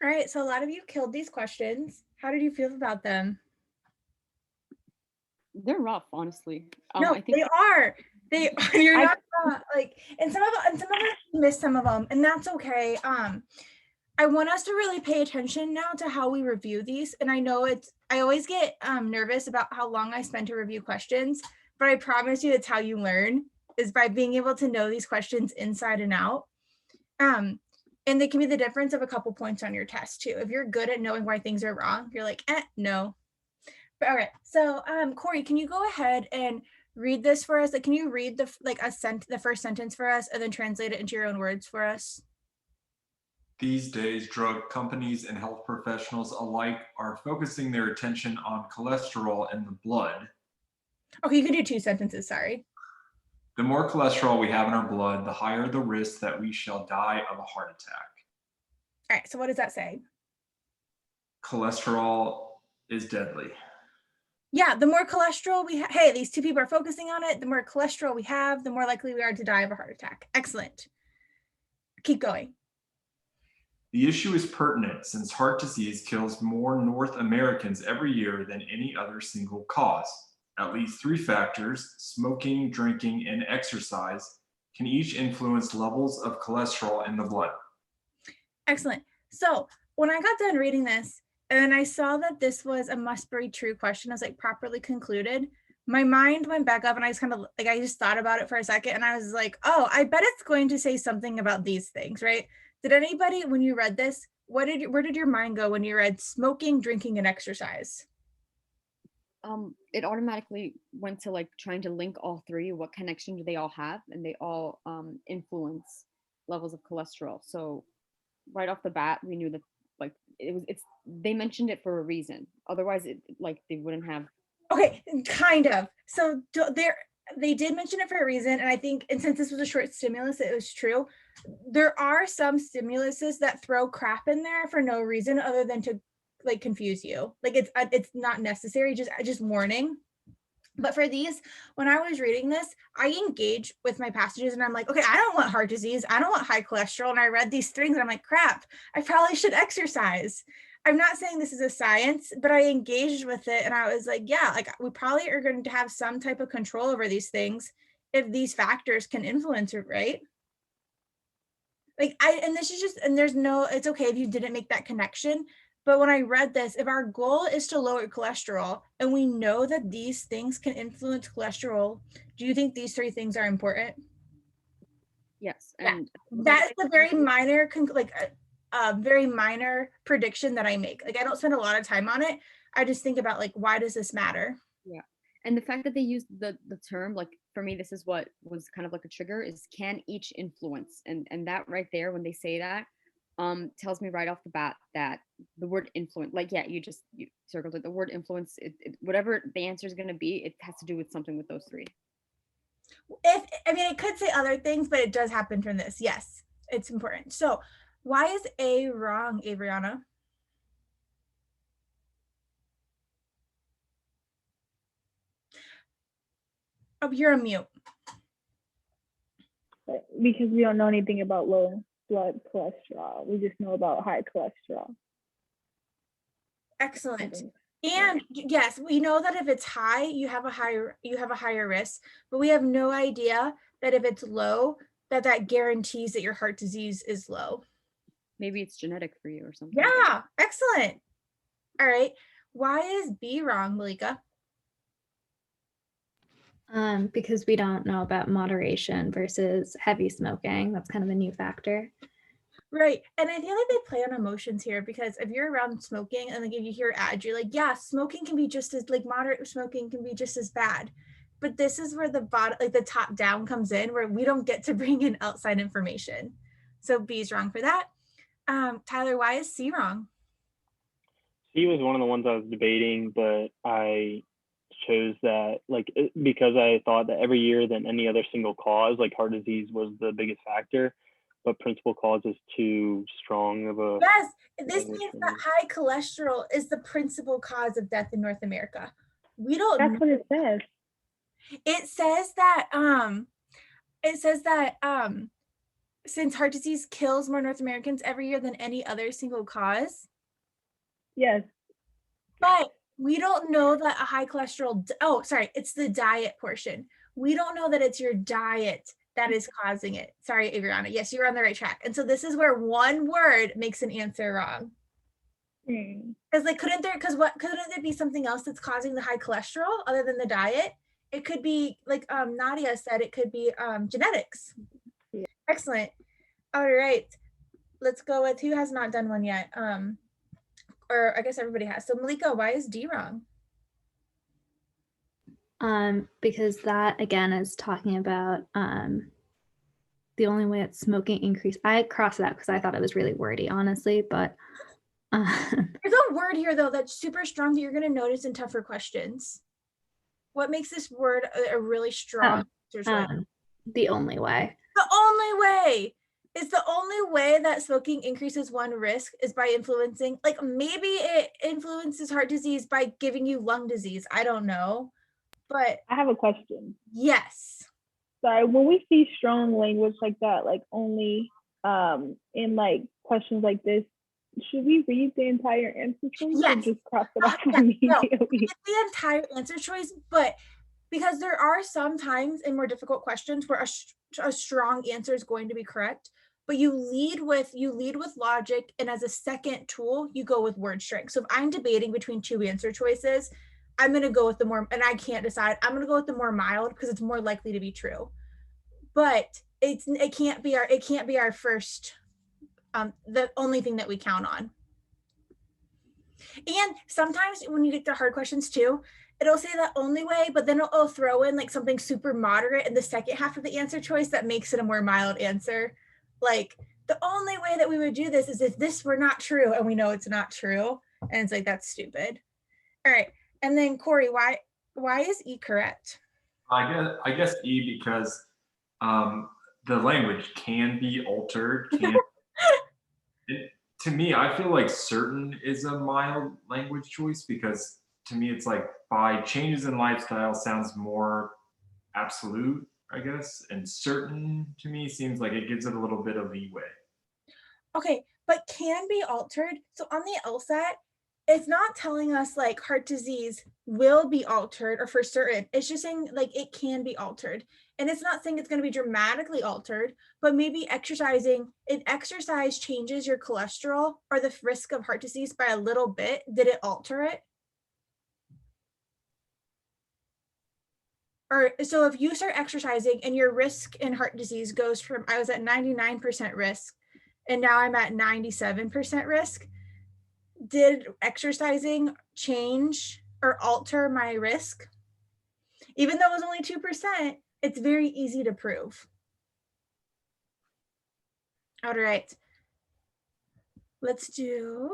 All right, so a lot of you killed these questions. How did you feel about them? They're rough, honestly. No, I think they are. They you're I not like, and some of us missed some of them, and that's okay. I want us to really pay attention now to how we review these. And I know I always get nervous about how long I spend to review questions, but I promise you it's how you learn, is by being able to know these questions inside and out. And they can be the difference of a couple points on your test too. If you're good at knowing why things are wrong, you're like, no. But all right, so Corey, can you go ahead and read this for us? Like, can you read the first sentence for us and then translate it into your own words for us? These days, drug companies and health professionals alike are focusing their attention on cholesterol in the blood. Okay, you can do 2 sentences, sorry. The more cholesterol we have in our blood, the higher the risk that we shall die of a heart attack. All right, so what does that say? Cholesterol is deadly. Yeah, the more cholesterol we have, hey, these two people are focusing on it, the more cholesterol we have, the more likely we are to die of a heart attack. Excellent. Keep going. The issue is pertinent since heart disease kills more North Americans every year than any other single cause. At least 3 factors, smoking, drinking, and exercise, can each influence levels of cholesterol in the blood. Excellent. So when I got done reading this and I saw that this was a must be true question, I was like properly concluded. My mind went back up and I just thought about it for a second and I was like, oh, I bet it's going to say something about these things, right? Did anybody, when you read this, where did your mind go when you read smoking, drinking, and exercise? it automatically went to like trying to link all three. What connection do they all have? And they all influence levels of cholesterol. So right off the bat, we knew that like it's they mentioned it for a reason. Otherwise, they wouldn't have. Okay, kind of. So they did mention it for a reason, and I think, and since this was a short stimulus, it was true. There are some stimuluses that throw crap in there for no reason other than to like confuse you. Like it's not necessary, just warning. But for these, when I was reading this, I engaged with my passages and I'm like, okay, I don't want heart disease. I don't want high cholesterol. And I read these things and I'm like, crap, I probably should exercise. I'm not saying this is a science, but I engaged with it. And I was like, yeah, like we probably are going to have some type of control over these things if these factors can influence it, right? And this is just, and it's okay if you didn't make that connection. But when I read this, if our goal is to lower cholesterol and we know that these things can influence cholesterol, do you think these 3 things are important? Yes. And that is a very minor, very minor prediction that I make. Like I don't spend a lot of time on it. I just think about like, why does this matter? Yeah. And the fact that they used the term, like for me, this is what was kind of like a trigger, is can each influence. And that right there, when they say that, tells me right off the bat that the word influence, like, yeah, you circled it. The word influence, whatever the answer is going to be, it has to do with something with those 3. It could say other things, but it does happen from this. Yes, it's important. So why is A wrong, Adriana? Oh, you're on mute. Because we don't know anything about low blood cholesterol. We just know about high cholesterol. Excellent. And yes, we know that if it's high, you have a higher risk, but we have no idea that if it's low, that guarantees that your heart disease is low. Maybe it's genetic for you or something. Yeah, excellent. All right. Why is B wrong, Malika? Because we don't know about moderation versus heavy smoking. That's kind of a new factor. Right. And I feel like they play on emotions here because if you're around smoking and like if you hear ads, you're like, yeah, smoking can be just as like moderate smoking can be just as bad. But this is where the bottom, like the top down comes in, where we don't get to bring in outside information. So B is wrong for that. Tyler, why is C wrong? C was one of the ones I was debating, but I chose that because I thought that every year than any other single cause, like heart disease was the biggest factor, but principal cause is too strong of a. Yes, this means that high cholesterol is the principal cause of death in North America. We don't. That's what it says. It says that since heart disease kills more North Americans every year than any other single cause. Yes. But we don't know that a high cholesterol, oh, sorry, it's the diet portion. We don't know that it's your diet that is causing it. Sorry, Adriana. Yes, you're on the right track. And so this is where one word makes an answer wrong. Because like, couldn't there be something else that's causing the high cholesterol other than the diet? It could be like Nadia said, it could be genetics. Yeah. Excellent. All right. Let's go with who has not done one yet. Or I guess everybody has. So Malika, why is D wrong? Because that again is talking about the only way that smoking increase. I crossed it out because I thought it was really wordy, honestly, but there's a word here though that's super strong that you're going to notice in tougher questions. What makes this word a really strong the only way. The only way is the only way that smoking increases one risk is by influencing, like maybe it influences heart disease by giving you lung disease. I don't know, but I have a question. Yes. Sorry, when we see strong language like that, like only in like questions like this, should we read the entire answer choice or just cross it off immediately? No, the entire answer choice, but because there are some times in more difficult questions where a strong answer is going to be correct, but you lead with logic, and as a second tool, you go with word strength. So if I'm debating between two answer choices, I'm going to go with the more, and I can't decide, I'm going to go with the more mild because it's more likely to be true. But it can't be our first, the only thing that we count on. And sometimes when you get to hard questions too, it'll say that only way, but then it'll throw in like something super moderate in the second half of the answer choice that makes it a more mild answer. Like the only way that we would do this is if this were not true, and we know it's not true. And it's like, that's stupid. All right. And then Corey, why is E correct? I guess E because the language can be altered. To me, I feel like certain is a mild language choice because to me, it's like by changes in lifestyle sounds more absolute, I guess. And certain to me seems like it gives it a little bit of leeway. Okay, but can be altered. So on the LSAT, it's not telling us like heart disease will be altered or for certain. It's just saying like it can be altered. And it's not saying it's going to be dramatically altered, but maybe if exercise changes your cholesterol or the risk of heart disease by a little bit, did it alter it? Or so if you start exercising and your risk in heart disease goes from, I was at 99% risk and now I'm at 97% risk, did exercising change or alter my risk? Even though it was only 2%, it's very easy to prove. All right. Let's do